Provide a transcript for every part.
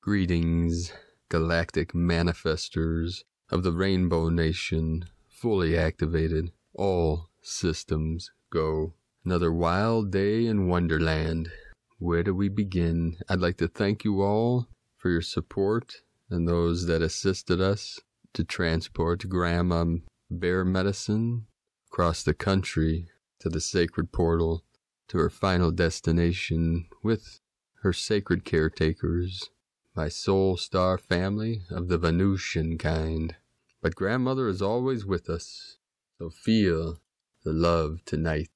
Greetings, galactic manifestors of the Rainbow Nation, fully activated, all systems go. Another wild day in Wonderland. Where do we begin? I'd like to thank you all for your support and those that assisted us to transport Grandma Bear Medicine across the country to the sacred portal to her final destination with her sacred caretakers, my soul star family of the Venusian kind. But grandmother is always with us, so feel the love tonight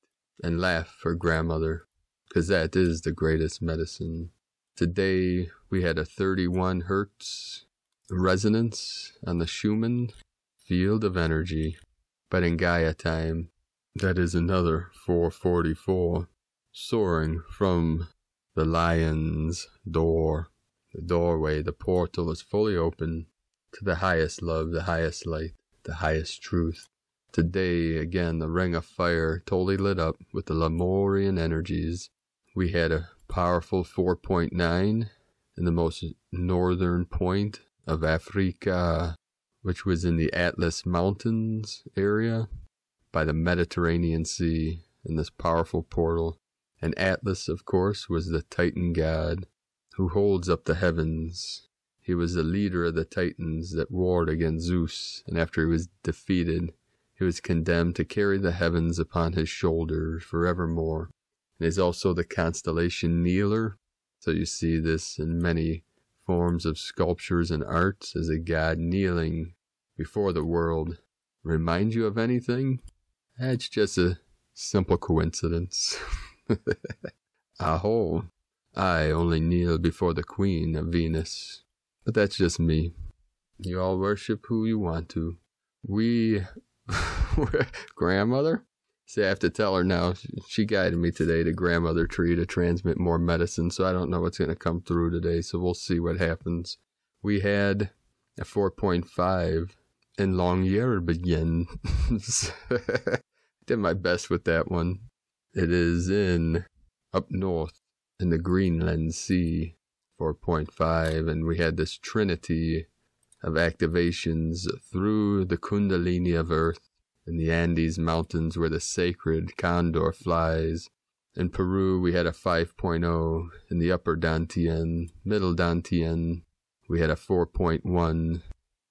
and laugh for grandmother, 'cause that is the greatest medicine. Today we had a 31 hertz resonance on the Schumann field of energy, but in Gaia time, that is another 444, soaring from the lion's door. The doorway, the portal is fully open to the highest love, the highest light, the highest truth. Today, again, the ring of fire totally lit up with the Lemurian energies. We had a powerful 4.9 in the most northern point of Africa, which was in the Atlas Mountains area by the Mediterranean Sea in this powerful portal. And Atlas, of course, was the Titan god who holds up the heavens. He was the leader of the Titans that warred against Zeus, and after he was defeated, he was condemned to carry the heavens upon his shoulders forevermore. And he's also the constellation Kneeler, so you see this in many forms of sculptures and arts as a god kneeling before the world. Remind you of anything? It's just a simple coincidence. Aho. I only kneel before the Queen of Venus. But that's just me. You all worship who you want to. Grandmother? See, I have to tell her now. She guided me today to grandmother tree to transmit more medicine, so I don't know what's going to come through today, so we'll see what happens. We had a 4.5 in Longyear begins. Did my best with that one. It is in up north in the Greenland Sea, 4.5, and we had this trinity of activations through the Kundalini of Earth in the Andes Mountains where the sacred condor flies. In Peru, we had a 5.0 in the upper Dantian, middle Dantian. We had a 4.1,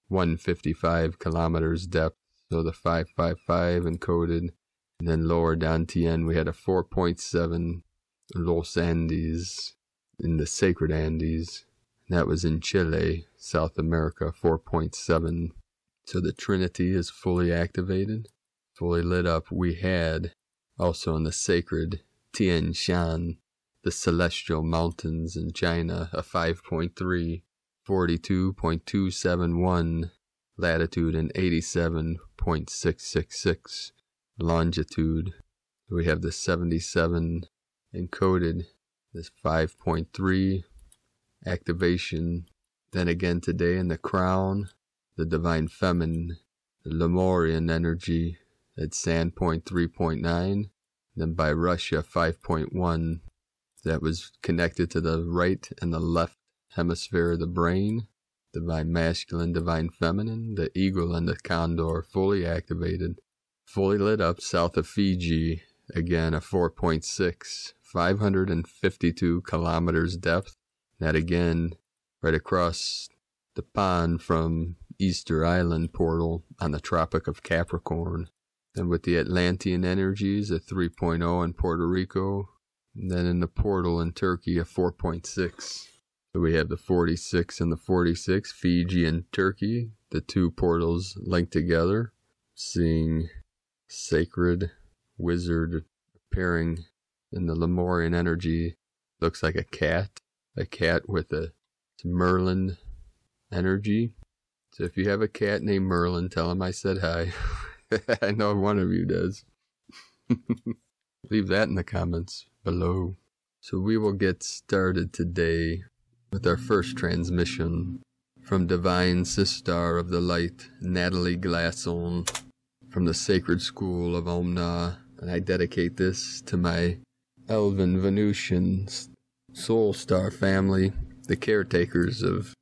155 kilometers depth, so the 555 encoded. And then lower Dantian, we had a 4.7 Los Andes, in the sacred Andes. And that was in Chile, South America, 4.7. So the Trinity is fully activated, fully lit up. We had also in the sacred Tian Shan, the celestial mountains in China, a 5.3, 42.271 latitude and 87.666 longitude. We have the 77 encoded, this 5.3 activation. Then again today in the crown, the divine feminine, the Lemurian energy at Sandpoint 3.9. Then by Russia 5.1, that was connected to the right and the left hemisphere of the brain. Divine masculine, divine feminine, the eagle and the condor fully activated, fully lit up south of Fiji. Again, a 4.6, 552 kilometers depth. That again, right across the pond from Easter Island portal on the Tropic of Capricorn. Then with the Atlantean energies, a 3.0 in Puerto Rico. And then in the portal in Turkey, a 4.6. So we have the 46 and the 46, Fiji and Turkey, the two portals linked together. Seeing sacred wizard appearing in the Lemurian energy. Looks like a cat with a Merlin energy. So if you have a cat named Merlin, tell him I said hi. I know one of you does. Leave that in the comments below. So we will get started today with our first transmission from Divine Sister of the Light, Natalie Glasson, from the Sacred School of Omna. And I dedicate this to my Elven Venusian Soul Star family the caretakers of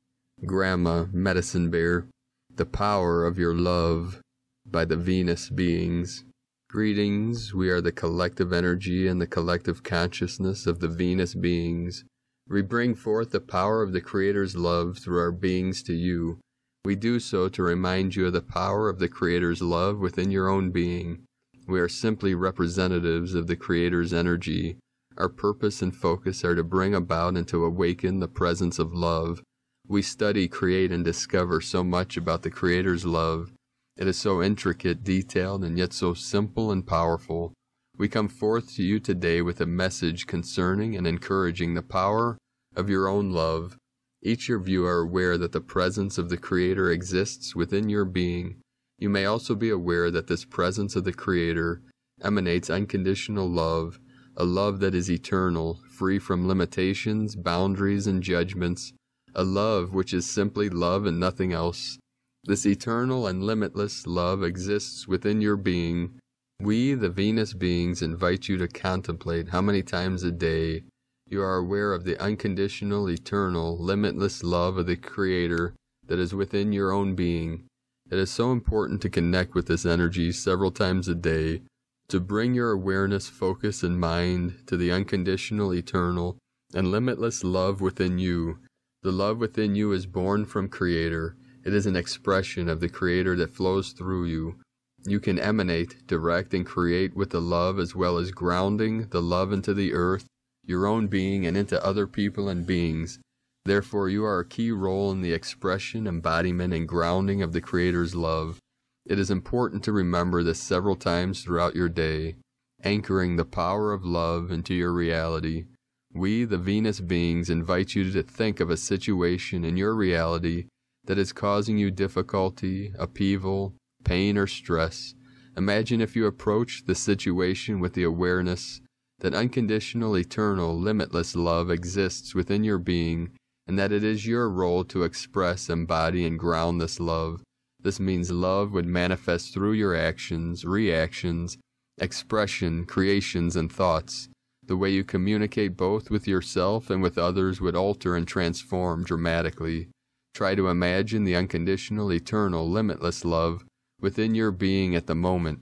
Grandma Medicine Bear, The Power of Your Love by the Venus Beings. Greetings, we are the collective energy and the collective consciousness of the Venus Beings. We bring forth the power of the Creator's love through our beings to you. We do so to remind you of the power of the Creator's love within your own being. We are simply representatives of the Creator's energy. Our purpose and focus are to bring about and to awaken the presence of love. We study, create, and discover so much about the Creator's love. It is so intricate, detailed, and yet so simple and powerful. We come forth to you today with a message concerning and encouraging the power of your own love. Each of you are aware that the presence of the Creator exists within your being. You may also be aware that this presence of the Creator emanates unconditional love, a love that is eternal, free from limitations, boundaries, and judgments, a love which is simply love and nothing else. This eternal and limitless love exists within your being. We, the Venus Beings, invite you to contemplate how many times a day you are aware of the unconditional, eternal, limitless love of the Creator that is within your own being. It is so important to connect with this energy several times a day, to bring your awareness, focus, and mind to the unconditional, eternal, and limitless love within you. The love within you is born from Creator. It is an expression of the Creator that flows through you. You can emanate, direct, and create with the love, as well as grounding the love into the earth, your own being, and into other people and beings. Therefore, you are a key role in the expression, embodiment, and grounding of the Creator's love. It is important to remember this several times throughout your day, anchoring the power of love into your reality. We, the Venus Beings, invite you to think of a situation in your reality that is causing you difficulty, upheaval, pain, or stress. Imagine if you approach the situation with the awareness that unconditional, eternal, limitless love exists within your being, and that it is your role to express, embody, and ground this love. This means love would manifest through your actions, reactions, expression, creations, and thoughts. The way you communicate both with yourself and with others would alter and transform dramatically. Try to imagine the unconditional, eternal, limitless love within your being at the moment.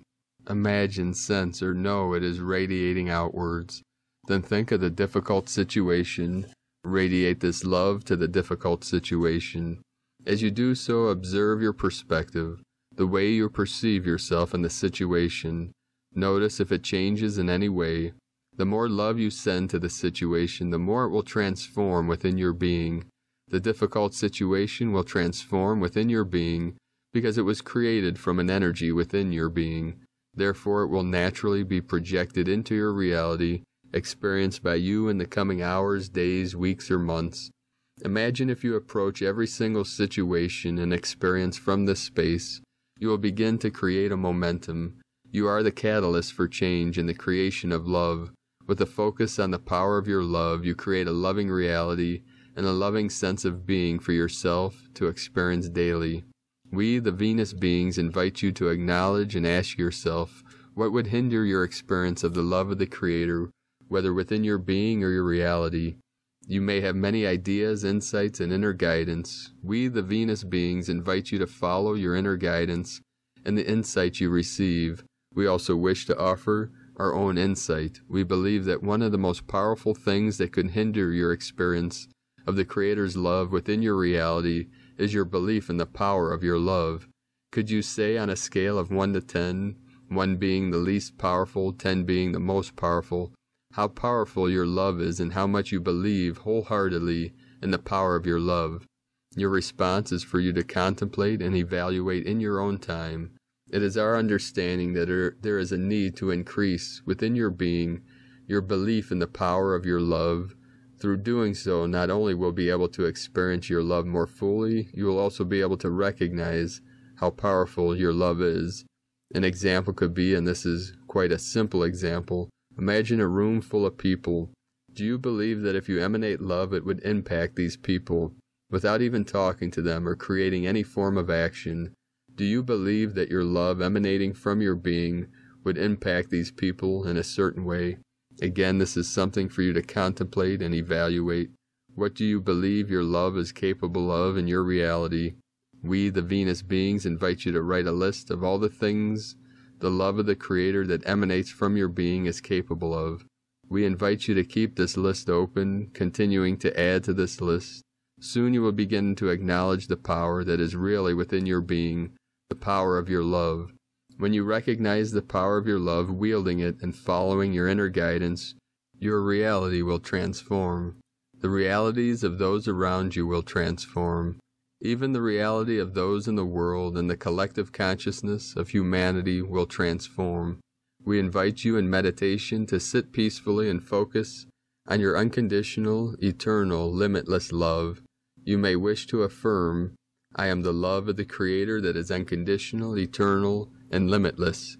Imagine, sense, or know it is radiating outwards. Then think of the difficult situation. Radiate this love to the difficult situation. As you do so, observe your perspective, the way you perceive yourself in the situation. Notice if it changes in any way. The more love you send to the situation, the more it will transform within your being. The difficult situation will transform within your being because it was created from an energy within your being. Therefore, it will naturally be projected into your reality, experienced by you in the coming hours, days, weeks, or months. Imagine if you approach every single situation and experience from this space, you will begin to create a momentum. You are the catalyst for change and the creation of love. With a focus on the power of your love, you create a loving reality and a loving sense of being for yourself to experience daily. We, the Venus Beings, invite you to acknowledge and ask yourself what would hinder your experience of the love of the Creator, whether within your being or your reality. You may have many ideas, insights, and inner guidance. We, the Venus Beings, invite you to follow your inner guidance and the insight you receive. We also wish to offer our own insight. We believe that one of the most powerful things that could hinder your experience of the Creator's love within your reality is your belief in the power of your love. Could you say on a scale of 1 to 10, 1 being the least powerful, 10 being the most powerful, how powerful your love is and how much you believe wholeheartedly in the power of your love? Your response is for you to contemplate and evaluate in your own time. It is our understanding that there is a need to increase within your being your belief in the power of your love. Through doing so, not only will you be able to experience your love more fully, you will also be able to recognize how powerful your love is. An example could be, and this is quite a simple example, imagine a room full of people. Do you believe that if you emanate love, it would impact these people without even talking to them or creating any form of action? Do you believe that your love emanating from your being would impact these people in a certain way? Again, this is something for you to contemplate and evaluate. What do you believe your love is capable of in your reality? We, the Venus beings, invite you to write a list of all the things the love of the Creator that emanates from your being is capable of. We invite you to keep this list open, continuing to add to this list. Soon you will begin to acknowledge the power that is really within your being, the power of your love. When you recognize the power of your love, wielding it and following your inner guidance, your reality will transform. The realities of those around you will transform. Even the reality of those in the world and the collective consciousness of humanity will transform. We invite you in meditation to sit peacefully and focus on your unconditional, eternal, limitless love. You may wish to affirm, I am the love of the Creator that is unconditional, eternal, and limitless.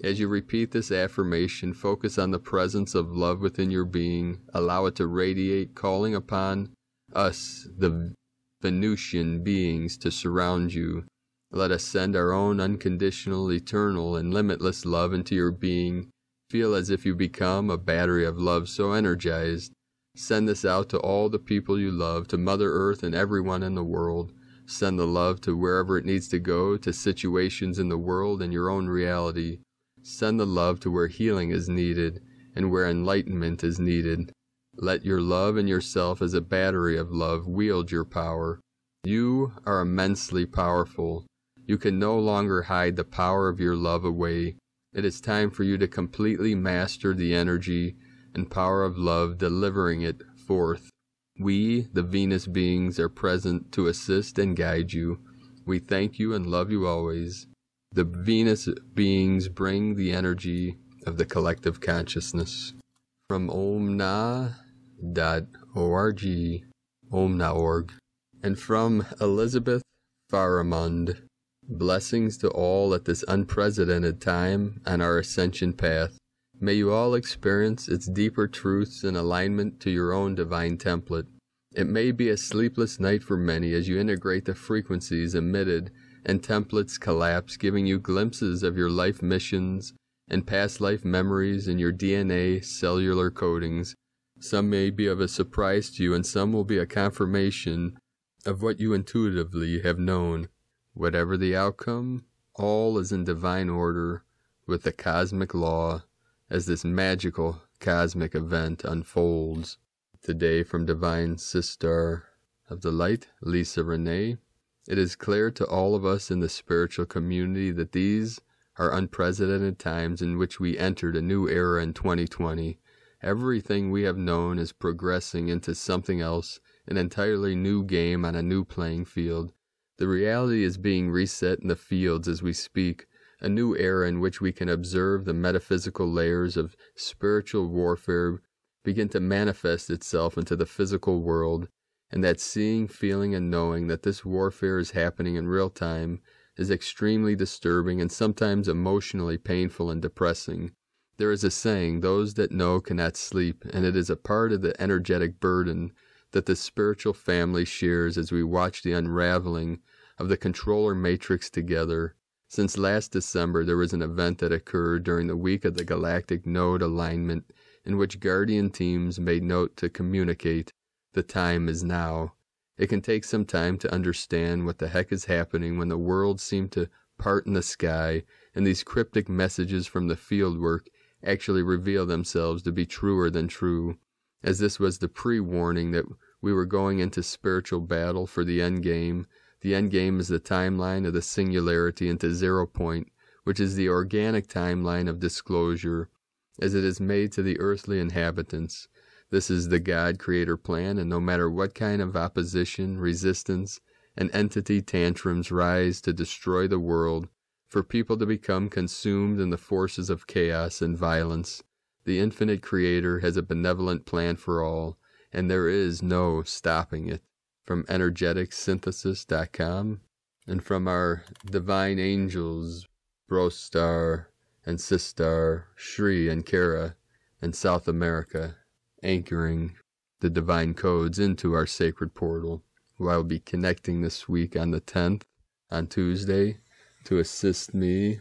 As you repeat this affirmation, focus on the presence of love within your being. Allow it to radiate, calling upon us, the Venusian beings, to surround you. Let us send our own unconditional, eternal, and limitless love into your being. Feel as if you become a battery of love so energized. Send this out to all the people you love, to Mother Earth and everyone in the world. Send the love to wherever it needs to go, to situations in the world and your own reality. Send the love to where healing is needed and where enlightenment is needed. Let your love and yourself as a battery of love wield your power. You are immensely powerful. You can no longer hide the power of your love away. It is time for you to completely master the energy and power of love, delivering it forth. We, the Venus beings, are present to assist and guide you. We thank you and love you always. The Venus beings bring the energy of the collective consciousness. From omna.org, omna.org, and from Elizabeth Faramund, blessings to all at this unprecedented time on our ascension path. May you all experience its deeper truths in alignment to your own divine template. It may be a sleepless night for many as you integrate the frequencies emitted and templates collapse, giving you glimpses of your life missions and past life memories in your DNA cellular codings. Some may be of a surprise to you, and some will be a confirmation of what you intuitively have known. Whatever the outcome, all is in divine order with the cosmic law as this magical cosmic event unfolds. Today, from Divine Sister of the Light, Lisa Renee, it is clear to all of us in the spiritual community that these are unprecedented times in which we entered a new era in 2020. Everything we have known is progressing into something else, an entirely new game on a new playing field. The reality is being reset in the fields as we speak, a new era in which we can observe the metaphysical layers of spiritual warfare begin to manifest itself into the physical world, and that seeing, feeling, and knowing that this warfare is happening in real time is extremely disturbing and sometimes emotionally painful and depressing. There is a saying, those that know cannot sleep, and it is a part of the energetic burden that the spiritual family shares as we watch the unraveling of the controller matrix together. Since last December, there was an event that occurred during the week of the galactic node alignment in which guardian teams made note to communicate, the time is now. It can take some time to understand what the heck is happening when the world seemed to part in the sky, and these cryptic messages from the fieldwork actually reveal themselves to be truer than true, as this was the pre-warning that we were going into spiritual battle for the end game. The end game is the timeline of the singularity into 0 point, which is the organic timeline of disclosure, as it is made to the earthly inhabitants. This is the God-Creator plan, and no matter what kind of opposition, resistance, and entity tantrums rise to destroy the world, for people to become consumed in the forces of chaos and violence, the infinite Creator has a benevolent plan for all, and there is no stopping it. From energeticsynthesis.com, and from our divine angels, Brostar and Sistar, Shri and Kara, in South America, anchoring the divine codes into our sacred portal, who I will be connecting this week on the 10th, on Tuesday, to assist me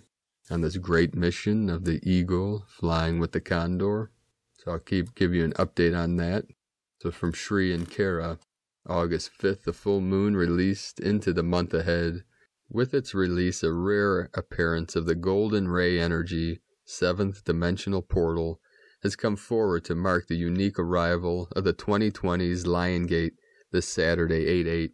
on this great mission of the eagle flying with the condor. So I'll give you an update on that. So from Shri and Kara, August 5th, the full moon released into the month ahead. With its release, a rare appearance of the golden ray energy, 7th dimensional portal, has come forward to mark the unique arrival of the 2020's Lion Gate this Saturday, 8/8.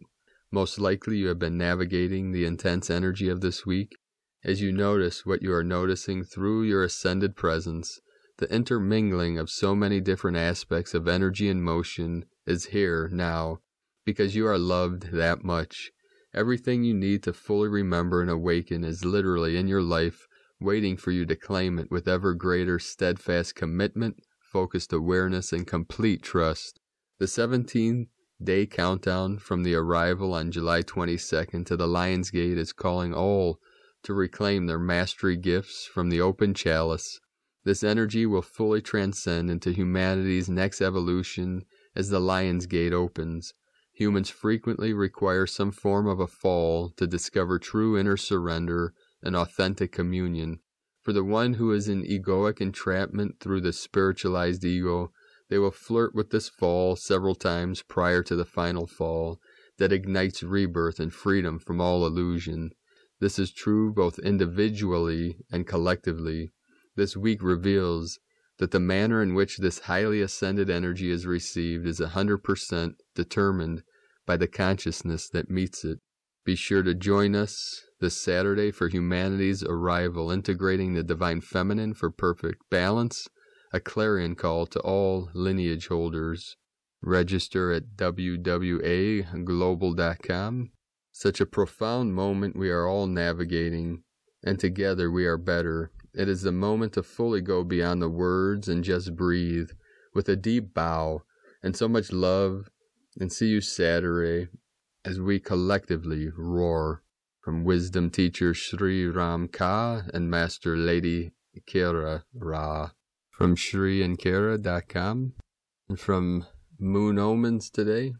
Most likely you have been navigating the intense energy of this week. As you notice what you are noticing through your ascended presence, the intermingling of so many different aspects of energy and motion is here now, because you are loved that much. Everything you need to fully remember and awaken is literally in your life, waiting for you to claim it with ever greater steadfast commitment, focused awareness, and complete trust. The 17th-day countdown from the arrival on July 22nd to the Lion's Gate is calling all to reclaim their mastery gifts from the open chalice. This energy will fully transcend into humanity's next evolution as the Lion's Gate opens. Humans frequently require some form of a fall to discover true inner surrender and authentic communion. For the one who is in egoic entrapment through the spiritualized ego, they will flirt with this fall several times prior to the final fall that ignites rebirth and freedom from all illusion. This is true both individually and collectively. This week reveals that the manner in which this highly ascended energy is received is 100% determined by the consciousness that meets it. Be sure to join us this Saturday for humanity's arrival, integrating the divine feminine for perfect balance, a clarion call to all lineage holders. Register at wwaglobal.com. Such a profound moment we are all navigating, and together we are better. It is the moment to fully go beyond the words and just breathe with a deep bow and so much love, and see you Saturday as we collectively roar. From wisdom teacher Sri Ram Ka and Master Lady Kara Ra. From shriandkara.com. And from Moon Omens today,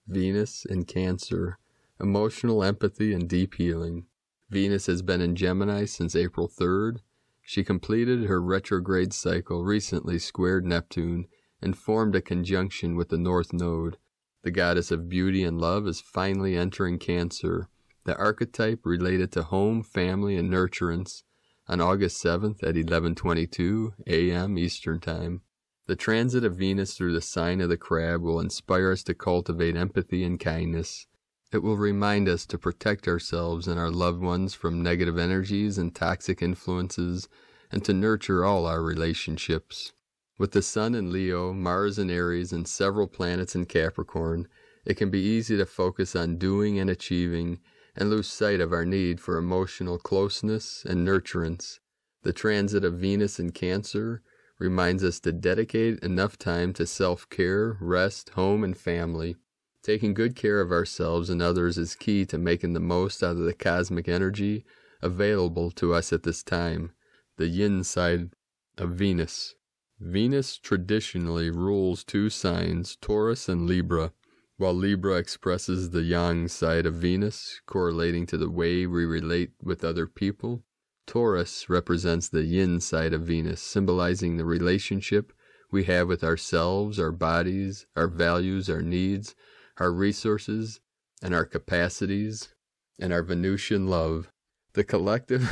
Venus in Cancer, emotional empathy and deep healing. Venus has been in Gemini since April 3rd. She completed her retrograde cycle, recently squared Neptune, and formed a conjunction with the North Node. The goddess of beauty and love is finally entering Cancer, the archetype related to home, family, and nurturance, on August 7th at 11:22 a.m. Eastern Time. The transit of Venus through the sign of the Crab will inspire us to cultivate empathy and kindness. It will remind us to protect ourselves and our loved ones from negative energies and toxic influences, and to nurture all our relationships. With the Sun in Leo, Mars in Aries, and several planets in Capricorn, it can be easy to focus on doing and achieving, and lose sight of our need for emotional closeness and nurturance. The transit of Venus in Cancer reminds us to dedicate enough time to self-care, rest, home, and family. Taking good care of ourselves and others is key to making the most out of the cosmic energy available to us at this time, the yin side of Venus. Venus traditionally rules two signs, Taurus and Libra, while Libra expresses the yang side of Venus, correlating to the way we relate with other people. Taurus represents the yin side of Venus, symbolizing the relationship we have with ourselves, our bodies, our values, our needs, our resources, and our capacities, and our Venusian love. The collective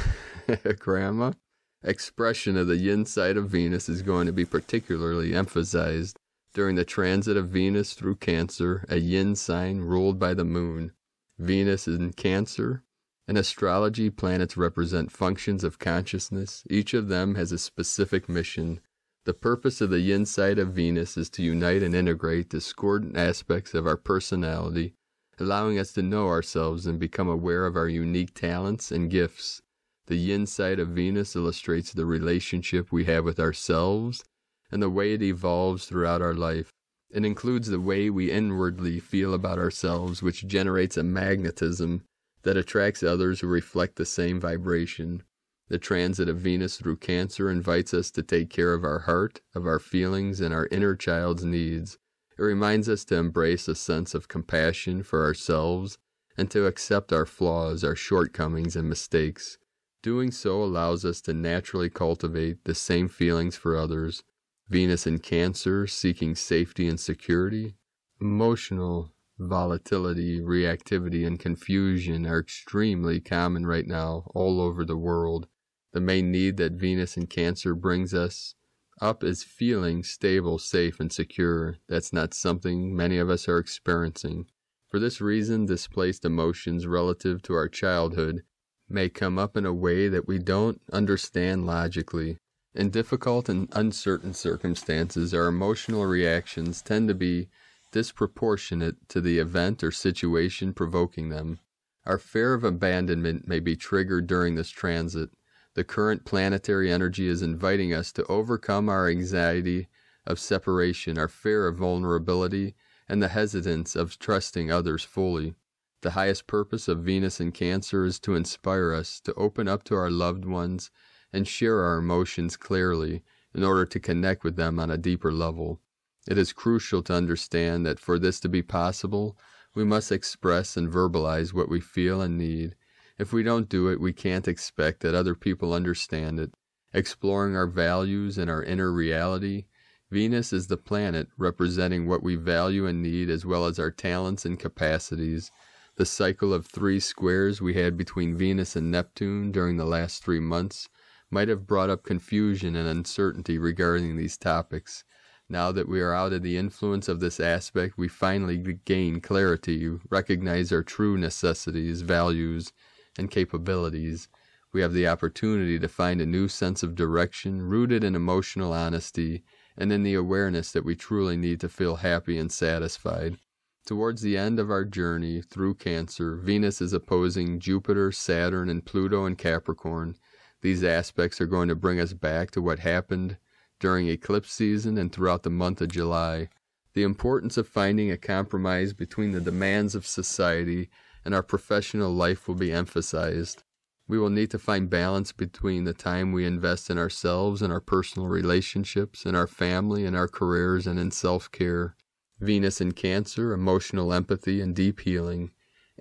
grammar expression of the yin side of Venus is going to be particularly emphasized during the transit of Venus through Cancer, a yin sign ruled by the moon. Venus in Cancer. In astrology, planets represent functions of consciousness. Each of them has a specific mission. The purpose of the yin side of Venus is to unite and integrate discordant aspects of our personality, allowing us to know ourselves and become aware of our unique talents and gifts. The yin side of Venus illustrates the relationship we have with ourselves and the way it evolves throughout our life. It includes the way we inwardly feel about ourselves, which generates a magnetism that attracts others who reflect the same vibration. The transit of Venus through Cancer invites us to take care of our heart, of our feelings, and our inner child's needs. It reminds us to embrace a sense of compassion for ourselves and to accept our flaws, our shortcomings, and mistakes. Doing so allows us to naturally cultivate the same feelings for others. Venus in Cancer, seeking safety and security. Emotional volatility, reactivity, and confusion are extremely common right now all over the world. The main need that Venus in Cancer brings us up is feeling stable, safe, and secure. That's not something many of us are experiencing. For this reason, displaced emotions relative to our childhood may come up in a way that we don't understand logically. In difficult and uncertain circumstances, our emotional reactions tend to be disproportionate to the event or situation provoking them. Our fear of abandonment may be triggered during this transit. The current planetary energy is inviting us to overcome our anxiety of separation, our fear of vulnerability, and the hesitance of trusting others fully. The highest purpose of Venus in Cancer is to inspire us to open up to our loved ones and share our emotions clearly in order to connect with them on a deeper level. It is crucial to understand that for this to be possible, we must express and verbalize what we feel and need. If we don't do it, we can't expect that other people understand it. Exploring our values and our inner reality, Venus is the planet representing what we value and need as well as our talents and capacities. The cycle of 3 squares we had between Venus and Neptune during the last 3 months might have brought up confusion and uncertainty regarding these topics. Now that we are out of the influence of this aspect, we finally gain clarity, recognize our true necessities, values, and capabilities. We have the opportunity to find a new sense of direction rooted in emotional honesty and in the awareness that we truly need to feel happy and satisfied. Towards the end of our journey through Cancer, Venus is opposing Jupiter, Saturn, and Pluto in Capricorn. These aspects are going to bring us back to what happened during eclipse season and throughout the month of July. The importance of finding a compromise between the demands of society and our professional life will be emphasized. We will need to find balance between the time we invest in ourselves and our personal relationships, in our family, in our careers, and in self-care. Venus in Cancer, emotional empathy, and deep healing.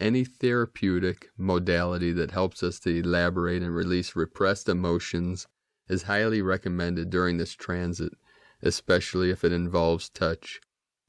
Any therapeutic modality that helps us to elaborate and release repressed emotions is highly recommended during this transit, especially if it involves touch.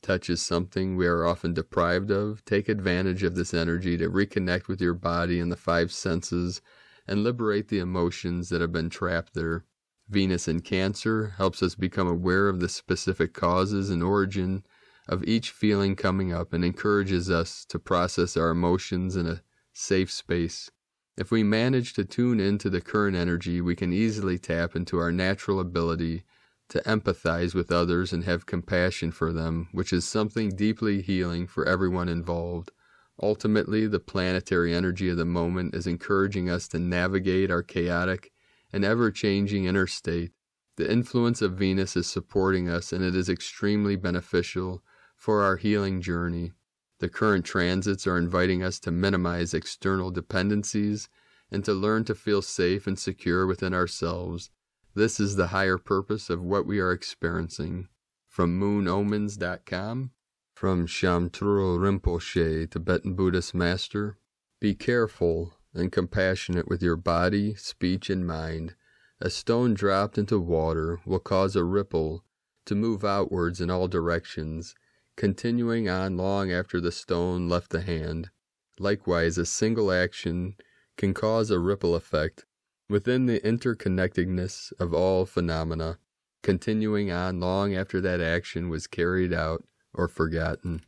Touch is something we are often deprived of. Take advantage of this energy to reconnect with your body and the 5 senses and liberate the emotions that have been trapped there. Venus in Cancer helps us become aware of the specific causes and origin of each feeling coming up and encourages us to process our emotions in a safe space. If we manage to tune into the current energy, we can easily tap into our natural ability to empathize with others and have compassion for them, which is something deeply healing for everyone involved. Ultimately, the planetary energy of the moment is encouraging us to navigate our chaotic and ever-changing inner state. The influence of Venus is supporting us, and it is extremely beneficial for our healing journey. The current transits are inviting us to minimize external dependencies and to learn to feel safe and secure within ourselves. This is the higher purpose of what we are experiencing. From moonomens.com, from Shamtrul Rinpoche, Tibetan Buddhist Master, be careful and compassionate with your body, speech, and mind. A stone dropped into water will cause a ripple to move outwards in all directions, continuing on long after the stone left the hand. Likewise, a single action can cause a ripple effect within the interconnectedness of all phenomena, continuing on long after that action was carried out or forgotten.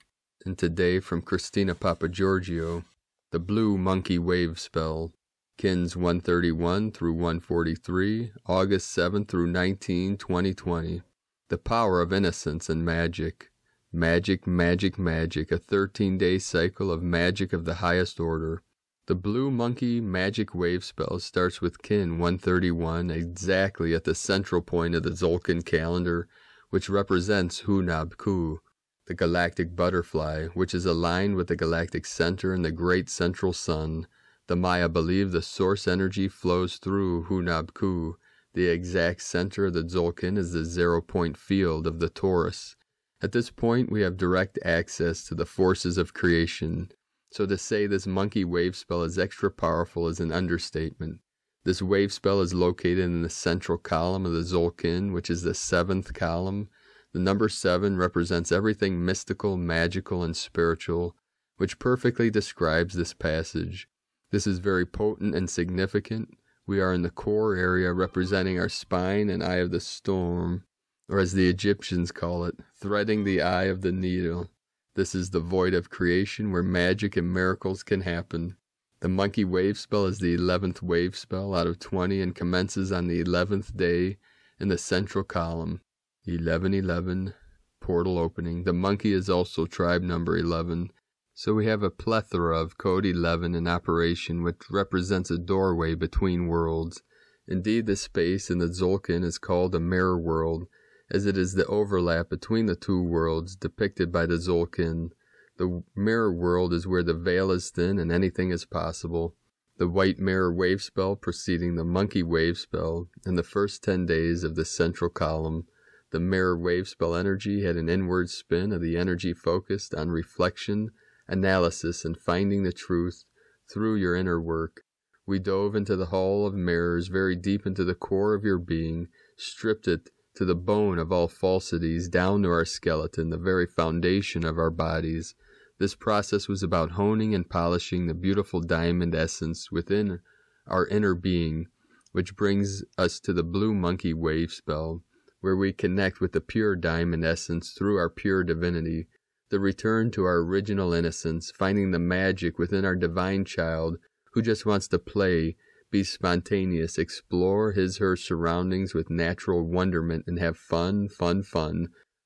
And today from Christina Papagiorgio, the Blue Monkey Wave Spell, Kins 131 through 143, August 7 through 19, 2020. The power of innocence and magic. Magic, magic, magic, a 13-day cycle of magic of the highest order. The Blue Monkey Magic Wave Spell starts with Kin 131, exactly at the central point of the Tzolk'in calendar, which represents Hunab-Ku, the galactic butterfly, which is aligned with the galactic center and the great central sun. The Maya believe the source energy flows through Hunab-Ku. The exact center of the Tzolk'in is the 0-point field of the Taurus. At this point, we have direct access to the forces of creation. So to say this monkey wave spell is extra powerful is an understatement. This wave spell is located in the central column of the Tzolk'in, which is the 7th column. The number 7 represents everything mystical, magical, and spiritual, which perfectly describes this passage. This is very potent and significant. We are in the core area representing our spine and eye of the storm, or as the Egyptians call it, threading the eye of the needle. This is the void of creation where magic and miracles can happen. The monkey wave spell is the 11th wave spell out of 20 and commences on the 11th day in the central column. 1111, portal opening. The monkey is also tribe number 11. So we have a plethora of code 11 in operation, which represents a doorway between worlds. Indeed, this space in the Tzolk'in is called a mirror world, as it is the overlap between the two worlds depicted by the Tzolk'in. The mirror world is where the veil is thin and anything is possible. The white mirror wave spell preceding the monkey wave spell in the first 10 days of the central column. The mirror wave spell energy had an inward spin of the energy focused on reflection, analysis, and finding the truth through your inner work. We dove into the hall of mirrors very deep into the core of your being, stripped it to the bone of all falsities down to our skeleton, the very foundation of our bodies. This process was about honing and polishing the beautiful diamond essence within our inner being, which brings us to the blue monkey wave spell, where we connect with the pure diamond essence through our pure divinity, the return to our original innocence, finding the magic within our divine child who just wants to play, be spontaneous, explore her surroundings with natural wonderment, and have fun.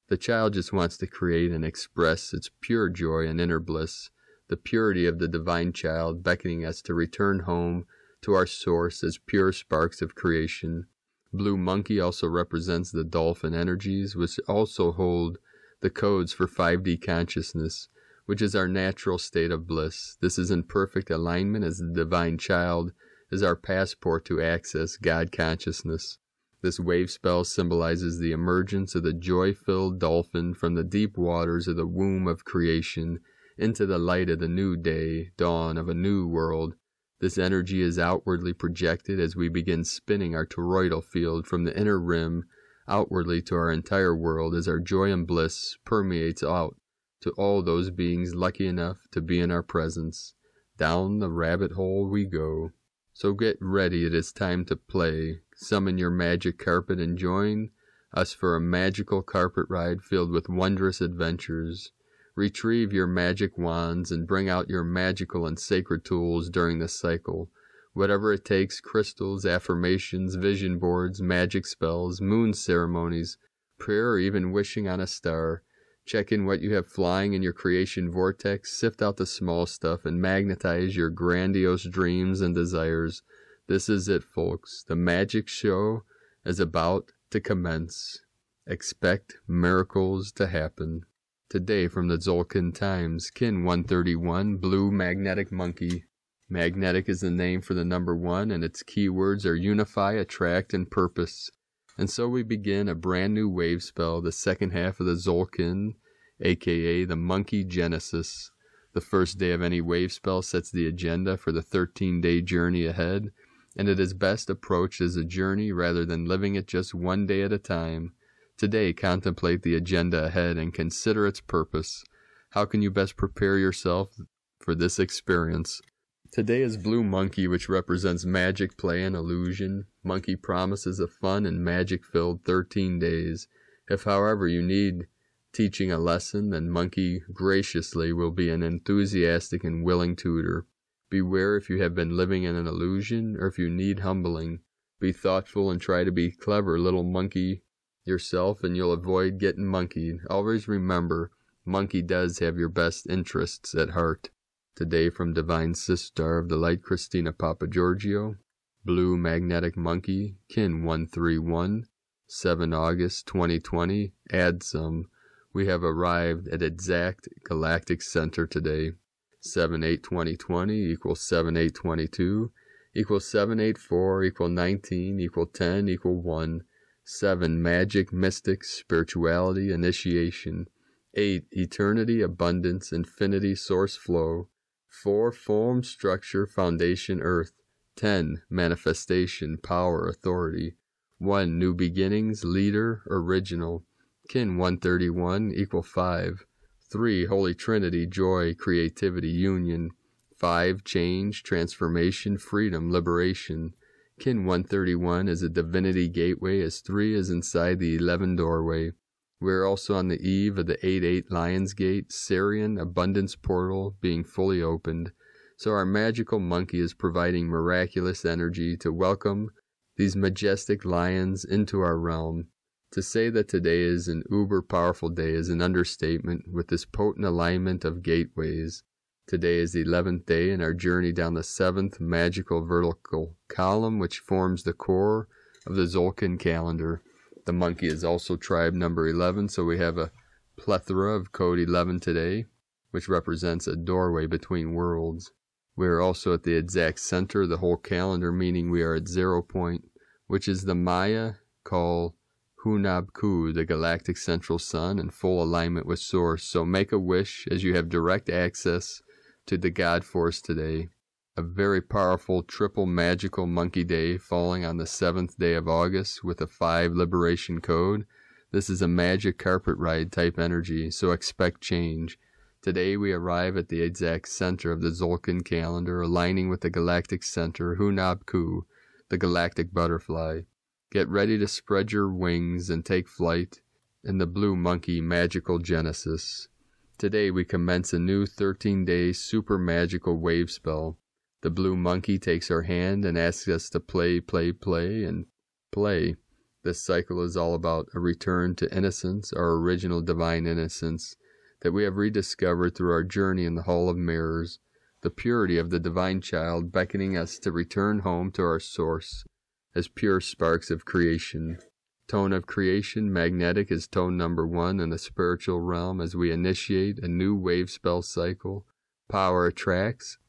The child just wants to create and express its pure joy and inner bliss, the purity of the divine child beckoning us to return home to our source as pure sparks of creation. Blue monkey also represents the dolphin energies, which also hold the codes for 5D consciousness, which is our natural state of bliss. This is in perfect alignment as the divine child is our passport to access God consciousness. This wave spell symbolizes the emergence of the joy-filled dolphin from the deep waters of the womb of creation into the light of the new day, dawn of a new world. This energy is outwardly projected as we begin spinning our toroidal field from the inner rim outwardly to our entire world as our joy and bliss permeates out to all those beings lucky enough to be in our presence. Down the rabbit hole we go. So get ready, it is time to play. Summon your magic carpet and join us for a magical carpet ride filled with wondrous adventures. Retrieve your magic wands and bring out your magical and sacred tools during the cycle. Whatever it takes, crystals, affirmations, vision boards, magic spells, moon ceremonies, prayer, or even wishing on a star. Check in what you have flying in your creation vortex, sift out the small stuff, and magnetize your grandiose dreams and desires. This is it, folks. The magic show is about to commence. Expect miracles to happen. Today from the Tzolk'in Times, Kin 131, Blue Magnetic Monkey. Magnetic is the name for the number 1, and its keywords are unify, attract, and purpose. And so we begin a brand new wave spell, the second half of the Tzolk'in, aka the Monkey Genesis. The first day of any wave spell sets the agenda for the 13-day journey ahead, and it is best approached as a journey rather than living it just one day at a time. Today, contemplate the agenda ahead and consider its purpose. How can you best prepare yourself for this experience? Today is Blue Monkey, which represents magic, play, and illusion. Monkey promises a fun and magic-filled 13 days. If, however, you need teaching a lesson, then Monkey graciously will be an enthusiastic and willing tutor. Beware if you have been living in an illusion, or if you need humbling. Be thoughtful and try to be clever, little monkey, yourself, and you'll avoid getting monkeyed. Always remember, Monkey does have your best interests at heart. Today from Divine Sister of the Light, Christina Papagiorgio, Blue Magnetic Monkey, Kin 131, 7 August 2020, add some. We have arrived at exact galactic center today. 7/8/2020 equals 7/8/22 equals 7/8/4 equal 19 equal 10 equal 1. 7. Magic, mystic, spirituality, initiation. 8. Eternity, abundance, infinity, source flow. 4. Form, structure, foundation, earth. 10. Manifestation, power, authority. 1. New beginnings, leader, original. Kin 131 equal 5. 3. Holy Trinity, joy, creativity, union. 5. Change, transformation, freedom, liberation. Kin 131 is a divinity gateway, as 3 is inside the 11 doorway. We are also on the eve of the 8-8 Lion's Gate, Sarian abundance portal being fully opened. So our magical monkey is providing miraculous energy to welcome these majestic lions into our realm. To say that today is an uber powerful day is an understatement with this potent alignment of gateways. Today is the 11th day in our journey down the 7th magical vertical column, which forms the core of the Tzolk'in calendar. The monkey is also tribe number 11, so we have a plethora of code 11 today, which represents a doorway between worlds. We are also at the exact center of the whole calendar, meaning we are at 0 point, which is the Maya call Hunab-Ku, the galactic central sun, in full alignment with Source. So make a wish as you have direct access to the God Force today. A very powerful triple magical monkey day falling on the 7th day of August with a 5 liberation code. This is a magic carpet ride type energy, so expect change. Today we arrive at the exact center of the Tzolk'in calendar, aligning with the galactic center, Hunab-Ku, the galactic butterfly. Get ready to spread your wings and take flight in the blue monkey magical genesis. Today we commence a new 13-day super magical wave spell. The blue monkey takes our hand and asks us to play, and play. This cycle is all about a return to innocence, our original divine innocence, that we have rediscovered through our journey in the Hall of Mirrors, the purity of the divine child beckoning us to return home to our source as pure sparks of creation. Tone of creation, magnetic, is tone number 1 in the spiritual realm as we initiate a new wave spell cycle. Power attracts,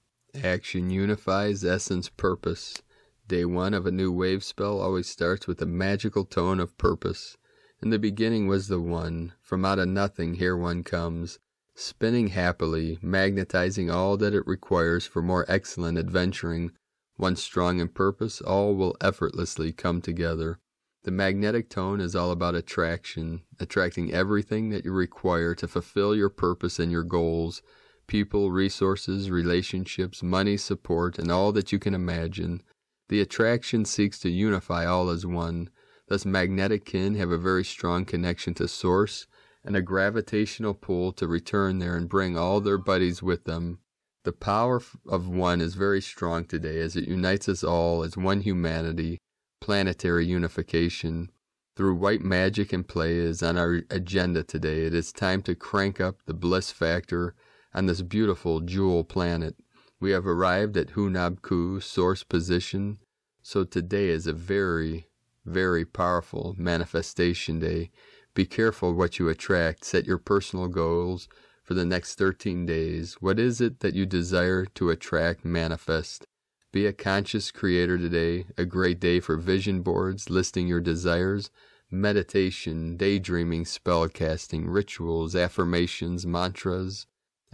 action unifies, essence purpose. Day 1 of a new wave spell always starts with a magical tone of purpose. In the beginning was the One. From out of nothing here one comes, spinning happily, magnetizing all that it requires for more excellent adventuring. Once strong in purpose, all will effortlessly come together. The magnetic tone is all about attraction, attracting everything that you require to fulfill your purpose and your goals. People, resources, relationships, money, support, and all that you can imagine. The attraction seeks to unify all as one. Thus magnetic kin have a very strong connection to Source and a gravitational pull to return there and bring all their buddies with them. The power of one is very strong today as it unites us all as one humanity. Planetary unification through white magic and play is on our agenda today. It is time to crank up the bliss factor on this beautiful jewel planet. We have arrived at Hunab-Ku, Source position, so today is a very, very powerful manifestation day. Be careful what you attract. Set your personal goals for the next 13 days. What is it that you desire to attract, manifest? Be a conscious creator today. A great day for vision boards, listing your desires, meditation, daydreaming, spell casting, rituals, affirmations, mantras,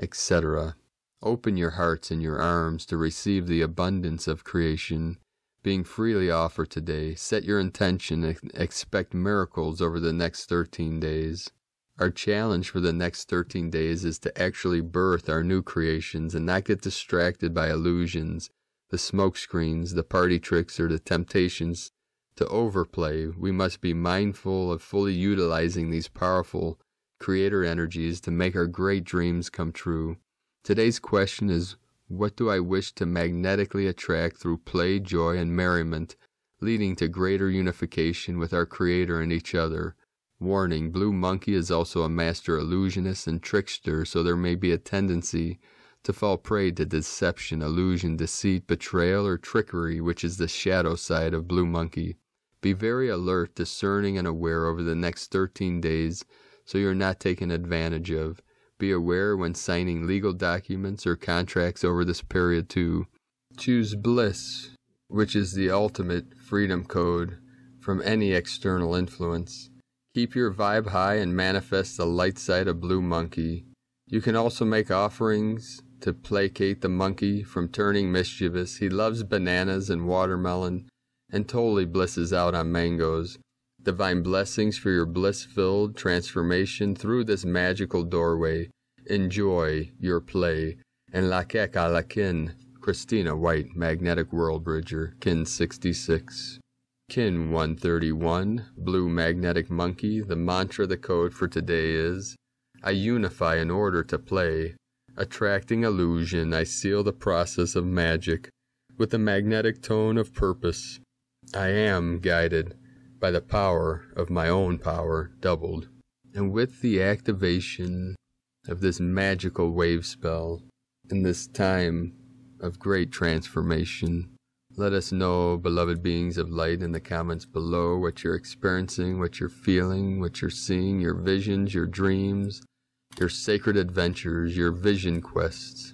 etc. Open your hearts and your arms to receive the abundance of creation being freely offered today. Set your intention and expect miracles over the next 13 days. Our challenge for the next 13 days is to actually birth our new creations and not get distracted by illusions, the smoke screens, the party tricks, or the temptations to overplay. We must be mindful of fully utilizing these powerful creator energies to make our great dreams come true. Today's question is, what do I wish to magnetically attract through play, joy, and merriment, leading to greater unification with our Creator and each other? Warning, Blue Monkey is also a master illusionist and trickster, so there may be a tendency to fall prey to deception, illusion, deceit, betrayal, or trickery, which is the shadow side of Blue Monkey. Be very alert, discerning, and aware over the next 13 days so you're not taken advantage of. Be aware when signing legal documents or contracts over this period too. Choose bliss, which is the ultimate freedom code from any external influence. Keep your vibe high and manifest the light side of Blue Monkey. You can also make offerings to placate the monkey from turning mischievous. He loves bananas and watermelon and totally blisses out on mangoes. Divine blessings for your bliss-filled transformation through this magical doorway. Enjoy your play. And Lakek Alakin, Christina White, Magnetic World Bridger, Kin 66. Kin 131, Blue Magnetic Monkey. The mantra, the code for today is, I unify in order to play. Attracting illusion, I seal the process of magic with the magnetic tone of purpose. I am guided by the power of my own power doubled. And with the activation of this magical wave spell, in this time of great transformation, let us know, beloved beings of light, in the comments below what you're experiencing, what you're feeling, what you're seeing, your visions, your dreams, your sacred adventures, your vision quests.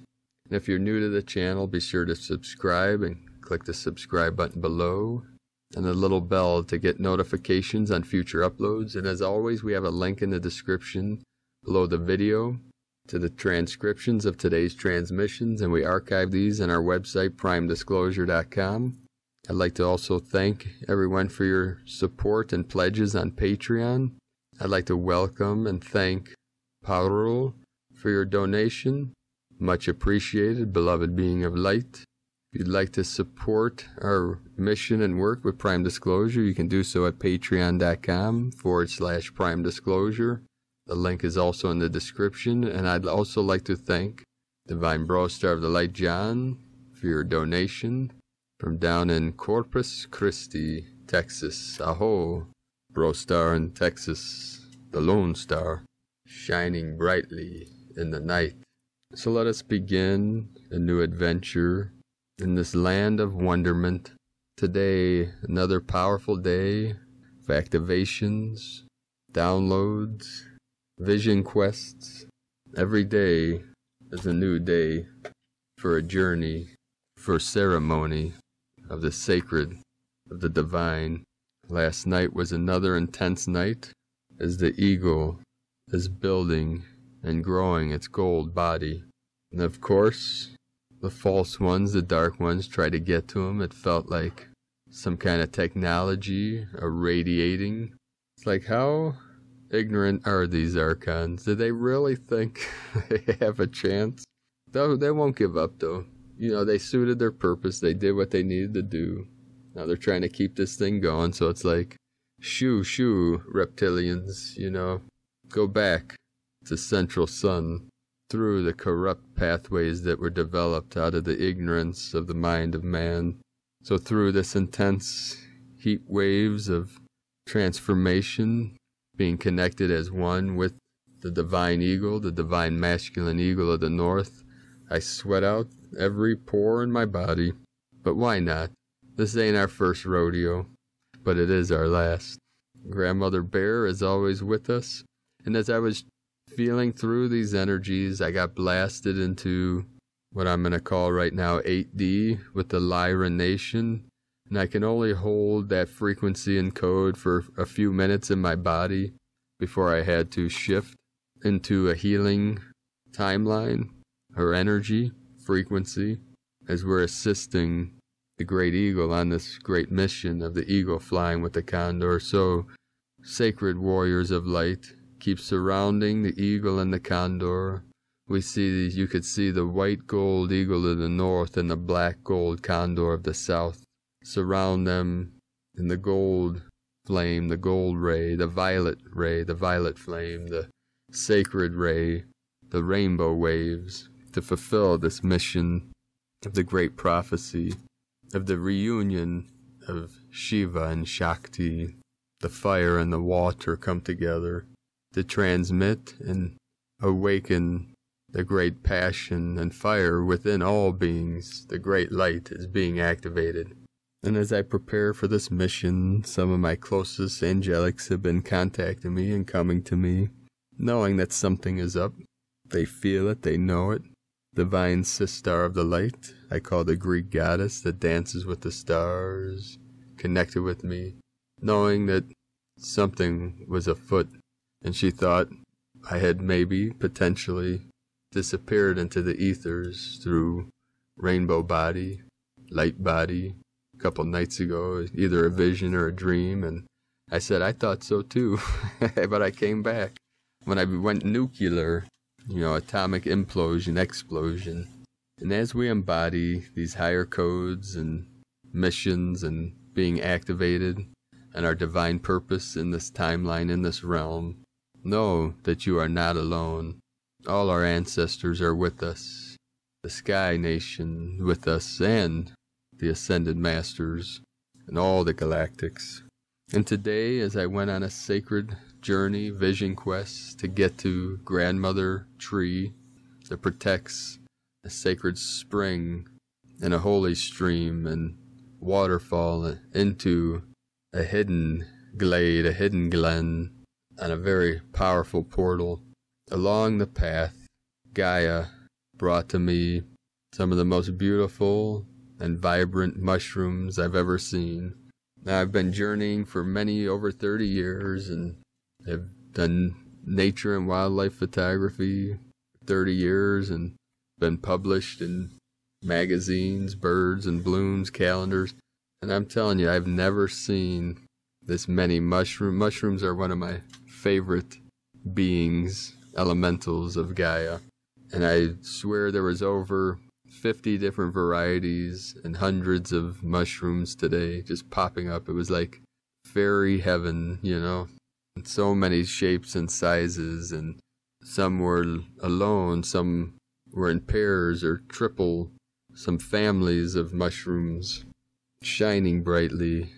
And if you're new to the channel, be sure to subscribe and click the subscribe button below and the little bell to get notifications on future uploads. And as always, we have a link in the description below the video to the transcriptions of today's transmissions, and we archive these on our website, primedisclosure.com. I'd like to also thank everyone for your support and pledges on Patreon. I'd like to welcome and thank Prairie for your donation. Much appreciated, beloved being of light. If you'd like to support our mission and work with Prime Disclosure, you can do so at patreon.com/Prime Disclosure. The link is also in the description. And I'd also like to thank Divine Bro Star of the Light John for your donation from down in Corpus Christi, Texas. Aho, Bro Star in Texas, the Lone Star, shining brightly in the night. So let us begin a new adventure in this land of wonderment. Today, another powerful day of activations, downloads, vision quests. Every day is a new day for a journey, for ceremony of the sacred, of the divine. Last night was another intense night as the eagle is building and growing its gold body. And of course, the false ones, the dark ones, try to get to him. It felt like some kind of technology irradiating. It's like, how ignorant are these archons? Do they really think they have a chance? Though they won't give up, though. You know, they suited their purpose. They did what they needed to do. Now they're trying to keep this thing going. So it's like, shoo, reptilians, you know, go back to Central Sun through the corrupt pathways that were developed out of the ignorance of the mind of man. So through this intense heat waves of transformation, being connected as one with the divine eagle, the divine masculine eagle of the north, I sweat out every pore in my body. But why not? This ain't our first rodeo, but it is our last. Grandmother Bear is always with us. And as I was feeling through these energies, I got blasted into what I'm going to call right now 8D with the Lyra Nation. And I can only hold that frequency and code for a few minutes in my body before I had to shift into a healing timeline or energy frequency as we're assisting the great eagle on this great mission of the eagle flying with the condor. So, sacred warriors of light, keep surrounding the eagle and the condor. We see, you could see the white gold eagle of the north and the black gold condor of the south. Surround them in the gold flame, the gold ray, the violet flame, the sacred ray, the rainbow waves, to fulfill this mission of the great prophecy of the reunion of Shiva and Shakti. The fire and the water come together to transmit and awaken the great passion and fire within all beings. The great light is being activated. And as I prepare for this mission, some of my closest angelics have been contacting me and coming to me, knowing that something is up. They feel it, they know it. Divine Sister of the Light, I call the Greek goddess that dances with the stars, connected with me, knowing that something was afoot, and she thought I had maybe, potentially, disappeared into the ethers through rainbow body, light body, a couple nights ago, either a vision or a dream, and I said, I thought so too, but I came back. When I went nuclear, atomic implosion, explosion. And as we embody these higher codes and missions and being activated and our divine purpose in this timeline, in this realm, know that you are not alone. All our ancestors are with us, the Sky Nation with us, and the Ascended Masters, and all the galactics. And today, as I went on a sacred journey, vision quest, to get to Grandmother Tree that protects a sacred spring and a holy stream and waterfall into a hidden glade, a hidden glen, on a very powerful portal. Along the path, Gaia brought to me some of the most beautiful and vibrant mushrooms I've ever seen. Now, I've been journeying for over 30 years and have done nature and wildlife photography for 30 years and been published in magazines, Birds and Blooms, calendars. And I'm telling you, I've never seen this many mushrooms. Mushrooms are one of my favorite beings, elementals of Gaia. And I swear there was over 50 different varieties and hundreds of mushrooms today just popping up. It was like fairy heaven, and so many shapes and sizes, and some were alone, some were in pairs or triple, some families of mushrooms shining brightly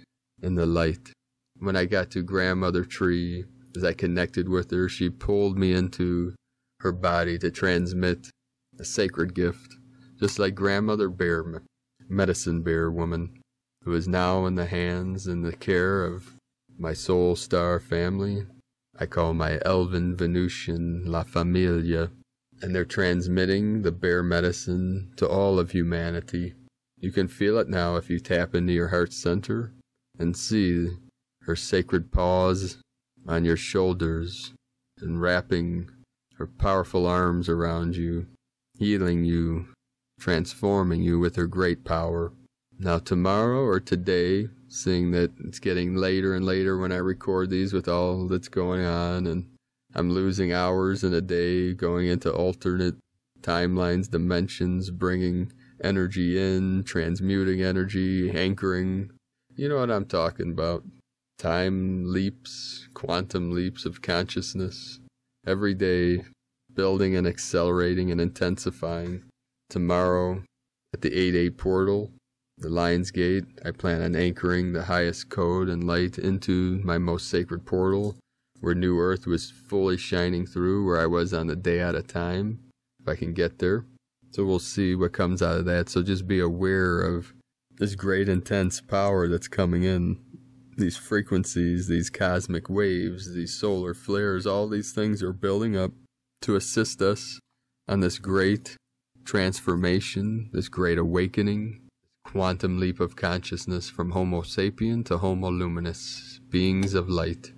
in the light. When I got to Grandmother Tree, as I connected with her, she pulled me into her body to transmit a sacred gift, just like Grandmother Bear, Medicine Bear woman, who is now in the hands and the care of my soul star family. I call my Elven Venusian La Familia, and they're transmitting the bear medicine to all of humanity. You can feel it now if you tap into your heart center and see her sacred paws on your shoulders and wrapping her powerful arms around you, healing you, transforming you with her great power. Now tomorrow or today, seeing that it's getting later and later when I record these with all that's going on, and I'm losing hours in a day, going into alternate timelines, dimensions, bringing energy in, transmuting energy, anchoring. You know what I'm talking about. Time leaps, quantum leaps of consciousness. Every day, building and accelerating and intensifying. Tomorrow, at the 8-8 portal, the Lion's Gate, I plan on anchoring the highest code and light into my most sacred portal, where New Earth was fully shining through, where I was on the day at a time, if I can get there. So we'll see what comes out of that. So just be aware of this great intense power that's coming in. These frequencies, these cosmic waves, these solar flares, all these things are building up to assist us on this great transformation, this great awakening, quantum leap of consciousness from Homo sapien to Homo luminous, beings of light.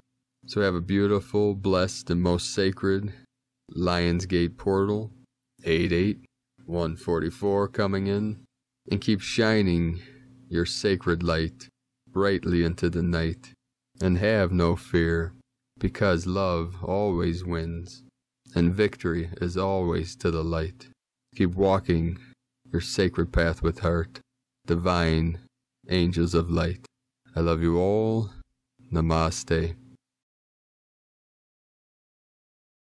So have a beautiful, blessed, and most sacred Lion's Gate portal, 8-8, 144 coming in, and keep shining your sacred light brightly into the night, and have no fear, because love always wins, and victory is always to the light. Keep walking your sacred path with heart, divine angels of light. I love you all. Namaste.